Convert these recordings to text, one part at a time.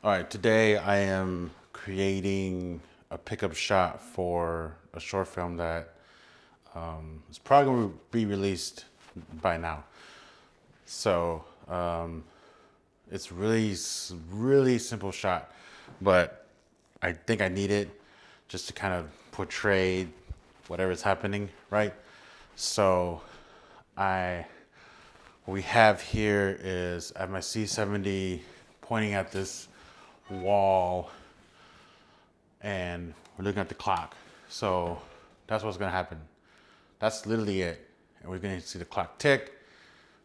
All right, today I am creating a pickup shot for a short film that is probably going to be released by now. So it's really simple shot, but I think I need it just to kind of portray whatever's happening, right? So I what we have here is I have my C70 pointing at this wall and we're looking at the clock. So that's what's gonna happen. That's literally it. And we're gonna see the clock tick.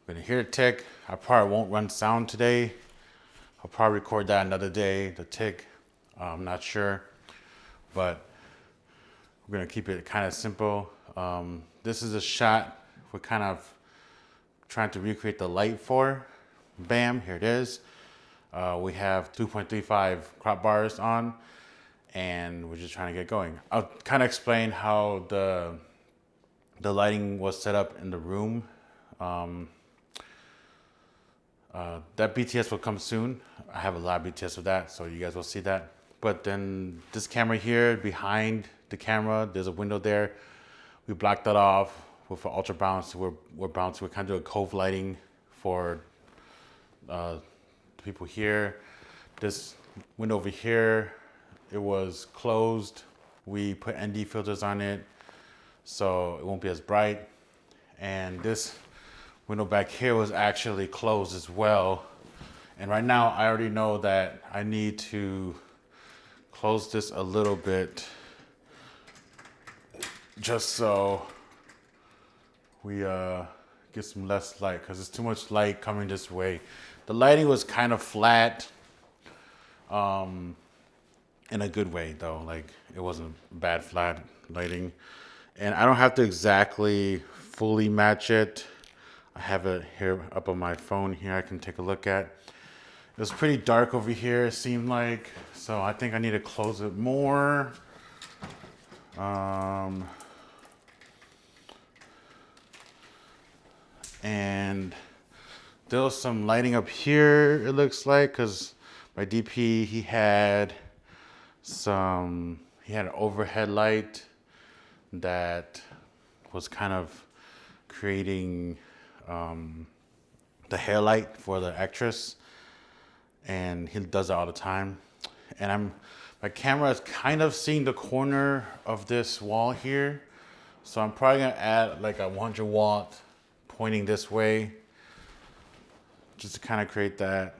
We're gonna hear it tick. I probably won't run sound today. I'll probably record that another day, the tick. I'm not sure, but we're gonna keep it kind of simple. This is a shot we're kind of trying to recreate the light for. Bam, here it is. We have 2.35 crop bars on, and we're just trying to get going. I'll kind of explain how the lighting was set up in the room. That BTS will come soon. I have a lot of BTS of that, so you guys will see that. But then this camera here, behind the camera, there's a window there. We blocked that off with an ultra bounce. We're bouncing. We're kind of doing cove lighting for people here. This window over here, it was closed. We put ND filters on it, so it won't be as bright. And this window back here was actually closed as well. And right now, I already know that I need to close this a little bit just so we get some less light, because there's too much light coming this way. The lighting was kind of flat, in a good way though. Like, it wasn't bad flat lighting. And I don't have to exactly fully match it. I have it here up on my phone here I can take a look at. It was pretty dark over here, it seemed like. So I think I need to close it more. And there was some lighting up here, it looks like, because my DP, he had an overhead light that was kind of creating the hair light for the actress, and he does it all the time. And my camera is kind of seeing the corner of this wall here, so I'm probably gonna add like a 100 watt pointing this way, just to kind of create that,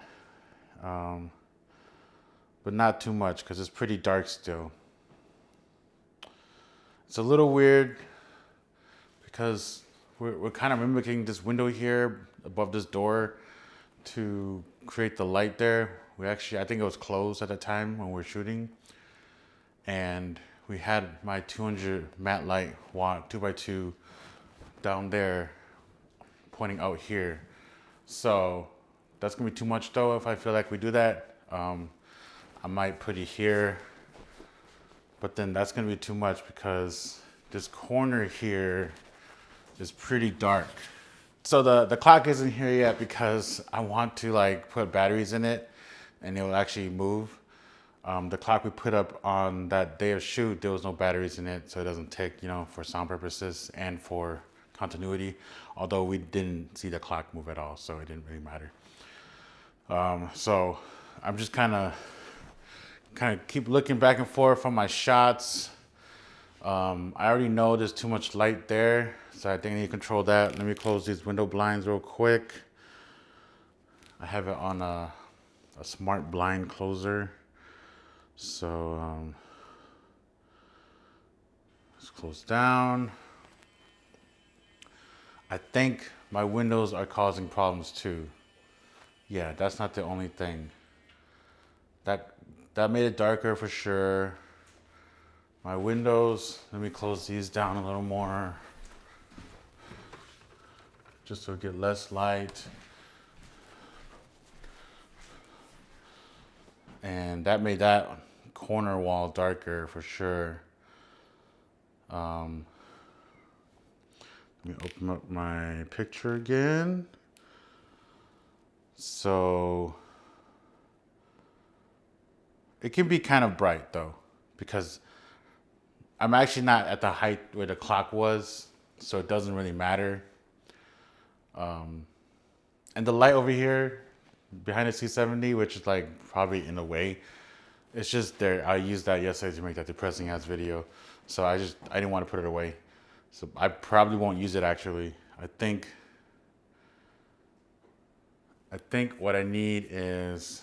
but not too much because it's pretty dark still. It's a little weird because we're kind of mimicking this window here above this door to create the light there. I think it was closed at the time when we were shooting. And we had my 200 matte light watt 2x2 down there pointing out here. So that's gonna be too much though if I feel like we do that. I might put it here, but then that's gonna be too much because this corner here is pretty dark. So the clock isn't here yet because I want to like put batteries in it and it will actually move. The clock we put up on that day of shoot, there was no batteries in it, so it doesn't tick, for sound purposes and for continuity. Although we didn't see the clock move at all, so it didn't really matter. So I'm just kind of keep looking back and forth on my shots. I already know there's too much light there, so I think I need to control that. Let me close these window blinds real quick. I have it on a smart blind closer. So let's close down. I think my windows are causing problems too. Yeah, that's not the only thing. That made it darker for sure. My windows, let me close these down a little more, just so we get less light. And that made that corner wall darker for sure. Let me open up my picture again. So It can be kind of bright though, because I'm actually not at the height where the clock was, so it doesn't really matter. And the light over here behind the C70, which is like probably in the way, it's just there. I used that yesterday to make that depressing ass video, so I didn't want to put it away. So I probably won't use it actually. I think what I need is,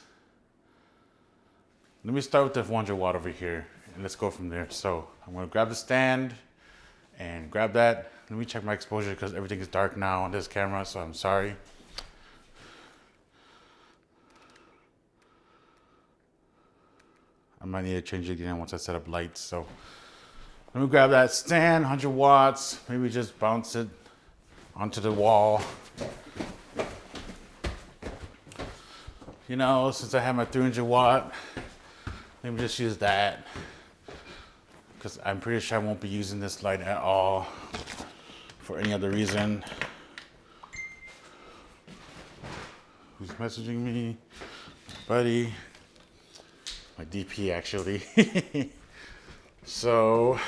let me start with the 400 watt over here and let's go from there. So I'm gonna grab the stand and grab that. Let me check my exposure because everything is dark now on this camera, so I'm sorry. I might need to change it again once I set up lights. So let me grab that stand, 100 watts, maybe just bounce it onto the wall. You know, since I have my 300 watt, let me just use that, because I'm pretty sure I won't be using this light at all for any other reason. Who's messaging me? Buddy. My DP actually. So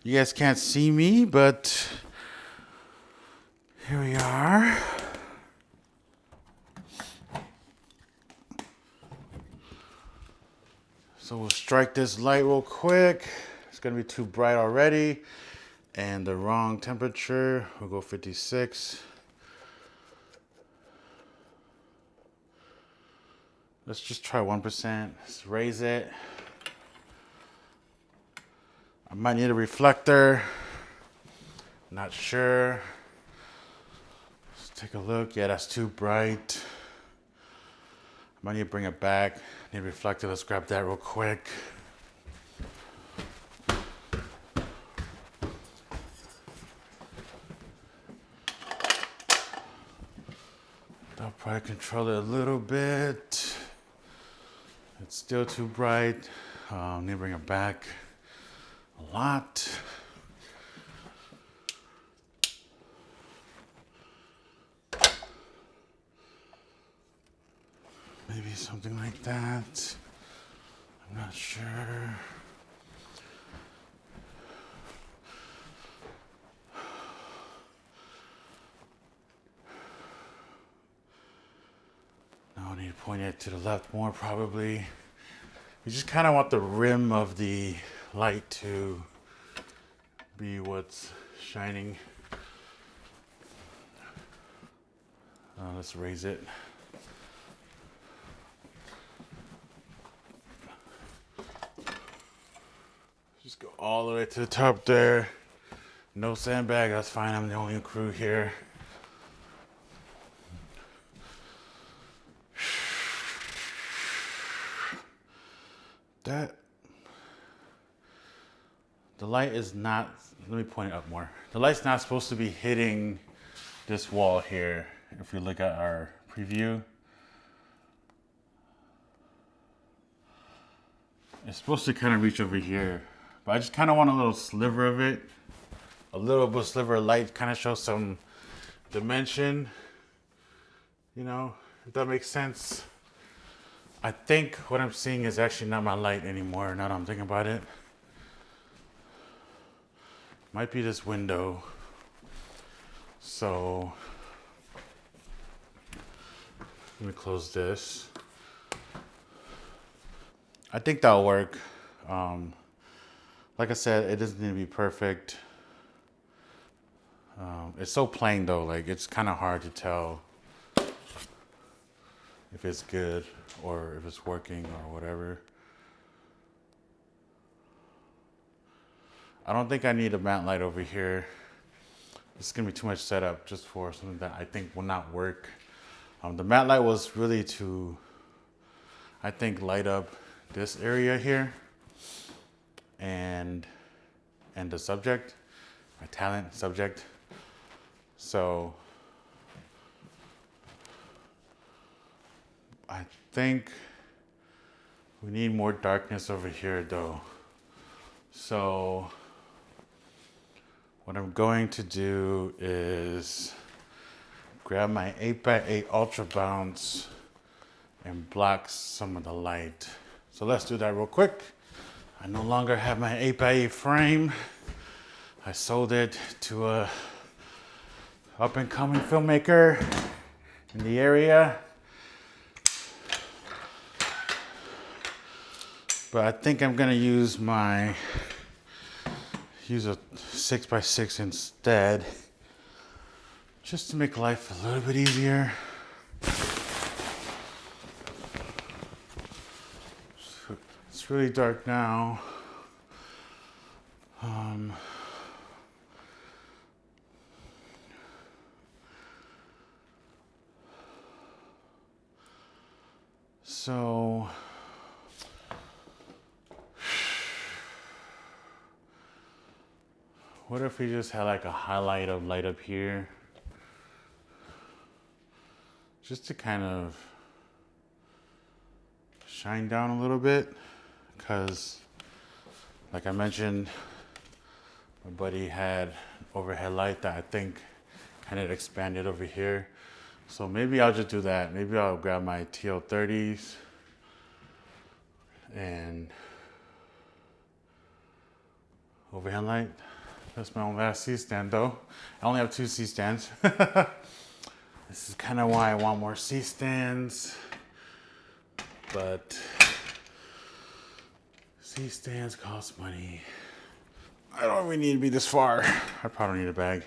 you guys can't see me, but here we are. So we'll strike this light real quick. It's gonna be too bright already. And the wrong temperature, we'll go 56. Let's just try 1%. Let's raise it. I might need a reflector. Not sure. Let's take a look. Yeah, that's too bright. I might need to bring it back. Need a reflector. Let's grab that real quick. I'll probably control it a little bit. It's still too bright. Need to bring it back a lot. Maybe something like that. I'm not sure. Now I need to point it to the left more probably. You just kind of want the rim of the light to be what's shining. Let's raise it. Just go all the way to the top there. No sandbag, that's fine. I'm the only crew here. The light is not, let me point it up more. The light's not supposed to be hitting this wall here. If we look at our preview, it's supposed to kind of reach over here, but I just kind of want a little sliver of it. A little bit of sliver of light, kind of show some dimension, you know, if that makes sense. I think what I'm seeing is actually not my light anymore, now that I'm thinking about it. Might be this window. So let me close this. I think that'll work. Like I said, it doesn't need to be perfect. It's so plain though, like it's kind of hard to tell if it's good or if it's working or whatever. I don't think I need a matte light over here. It's gonna be too much setup just for something that I think will not work. The matte light was really to, I think, light up this area here and the subject, my talent subject. So I think we need more darkness over here though. So what I'm going to do is grab my 8x8 Ultra Bounce and blocks some of the light. So let's do that real quick. I no longer have my 8x8 frame. I sold it to a up and coming filmmaker in the area. But I think I'm gonna use a 6x6 instead, just to make life a little bit easier. It's really dark now. So what if we just had like a highlight of light up here? Just to kind of shine down a little bit. Because, like I mentioned, my buddy had overhead light that I think kind of expanded over here. So maybe I'll just do that. Maybe I'll grab my TL30s and overhead light. That's my own last C-stand though. I only have 2 C-stands. This is kind of why I want more C-stands. But C-stands cost money. I don't really need to be this far. I probably need a bag.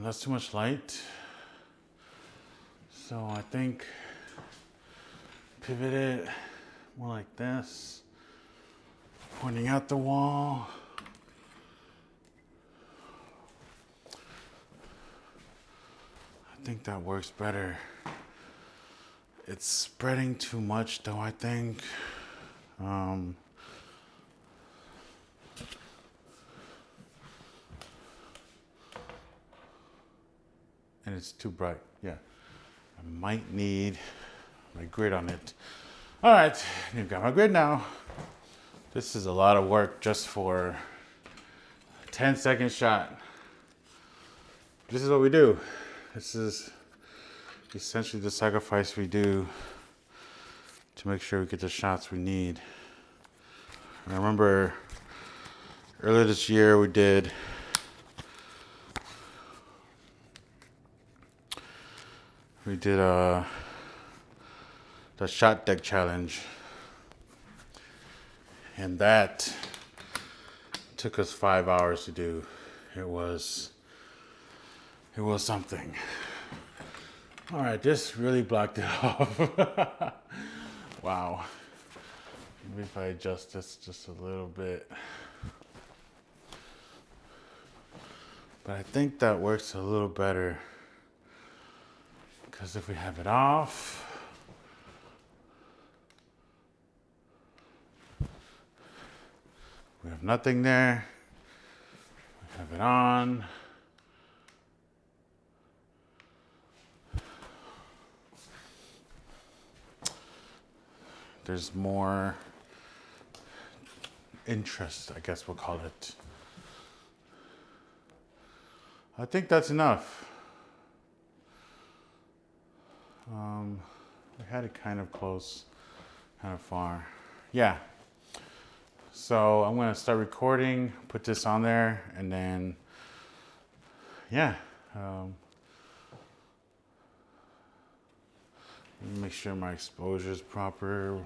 That's too much light. So I think pivot it more like this, pointing out the wall. I think that works better. It's spreading too much though, I think. And it's too bright, yeah. I might need my grid on it. All right, you've got my grid now. This is a lot of work just for a 10-second shot. This is what we do. This is essentially the sacrifice we do to make sure we get the shots we need. And I remember earlier this year we did the shot deck challenge, and that took us 5 hours to do. It was something. All right, this really blocked it off. Wow. Maybe if I adjust this just a little bit. But I think that works a little better. Because if we have it off, we have nothing there. We have it on. There's more interest, I guess we'll call it. I think that's enough. I had it kind of close, kind of far. Yeah. So I'm gonna start recording, put this on there, and then, yeah. Let me make sure my exposure is proper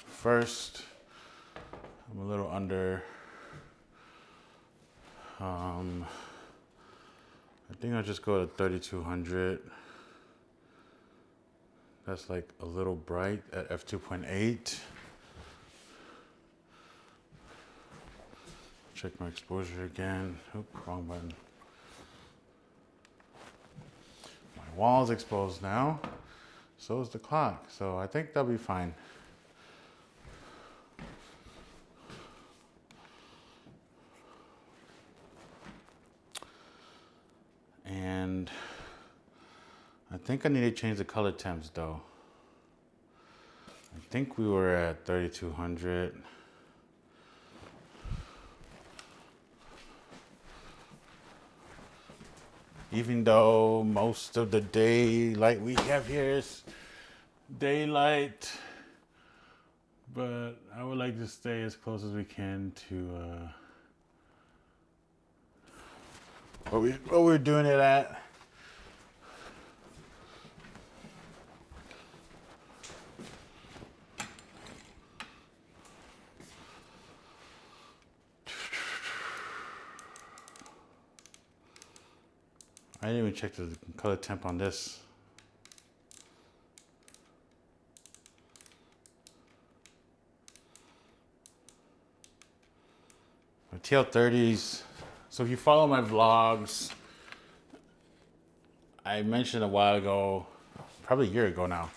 first. I'm a little under. I think I'll just go to 3200. That's like a little bright at f2.8. Check my exposure again. Oop, wrong button. My wall's exposed now. So is the clock. So I think that'll be fine. And I think I need to change the color temps though. I think we were at 3200. even though most of the daylight we have here is daylight. But I would like to stay as close as we can to what we're doing it at. I didn't even check the color temp on this. My TL30s. So if you follow my vlogs, I mentioned a while ago, probably a year ago now,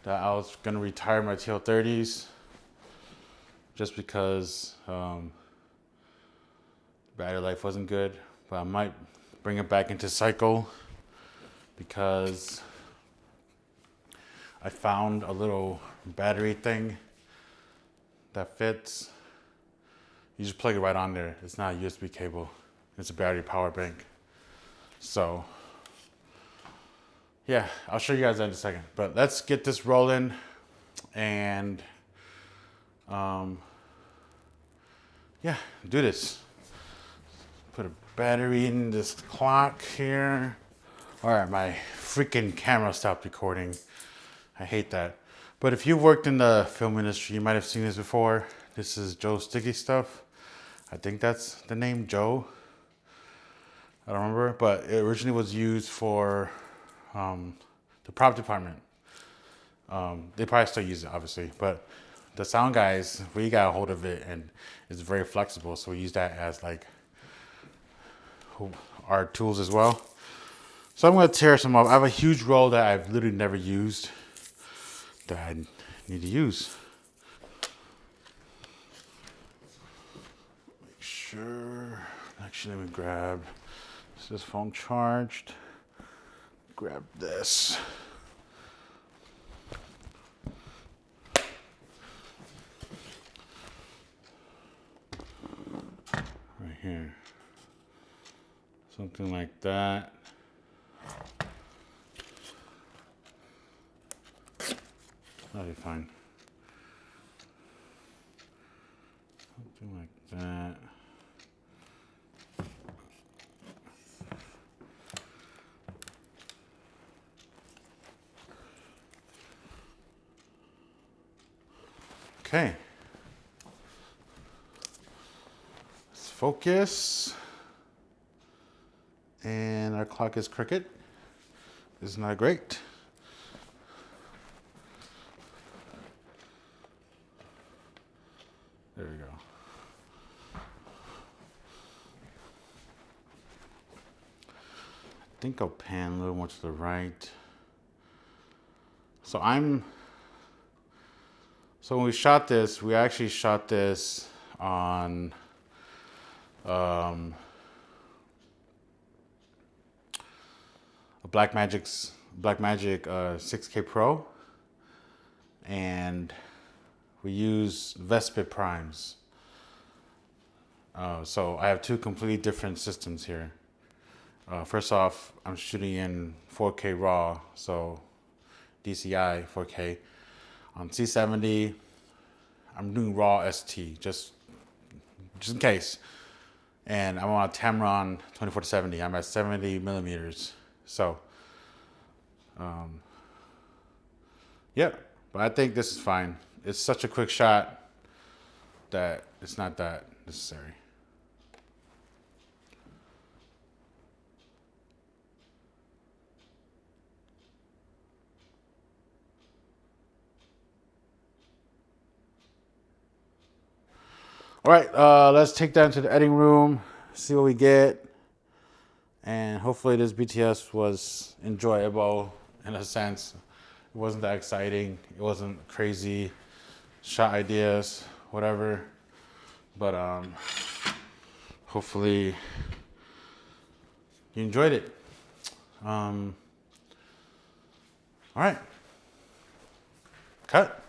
that I was gonna retire my TL30s just because battery life wasn't good. But I might bring it back into cycle because I found a little battery thing that fits. You just plug it right on there. It's not a USB cable. It's a battery power bank. So yeah, I'll show you guys that in a second. But let's get this rolling and yeah, do this. Put a battery in this clock here. All right, my freaking camera stopped recording. I hate that. But if you've worked in the film industry, you might have seen this before. This is Joe Sticky Stuff. I think that's the name, Joe. I don't remember, but it originally was used for the prop department. They probably still use it, obviously, but the sound guys, we got a hold of it and it's very flexible. So we use that as like our tools as well. So I'm gonna tear some up. I have a huge roll that I've literally never used that I need to use. Make sure, actually let me grab, is this phone charged? Grab this. Right here. Something like that. That'll be fine. Something like that. Okay. Let's focus. And our clock is crooked. Isn't that great? There we go. I think I'll pan a little more to the right. So when we shot this, we actually shot this on a Blackmagic 6K Pro, and we use Vespid primes. So I have two completely different systems here. First off, I'm shooting in 4K RAW, so DCI 4K. On C70, I'm doing RAW ST, just in case. And I'm on a Tamron 24-70. I'm at 70 millimeters. So, yeah, but I think this is fine. It's such a quick shot that it's not that necessary. All right, let's take that into the editing room, see what we get. And hopefully this BTS was enjoyable in a sense. It wasn't that exciting. It wasn't crazy shot ideas, whatever. But hopefully you enjoyed it. All right, cut.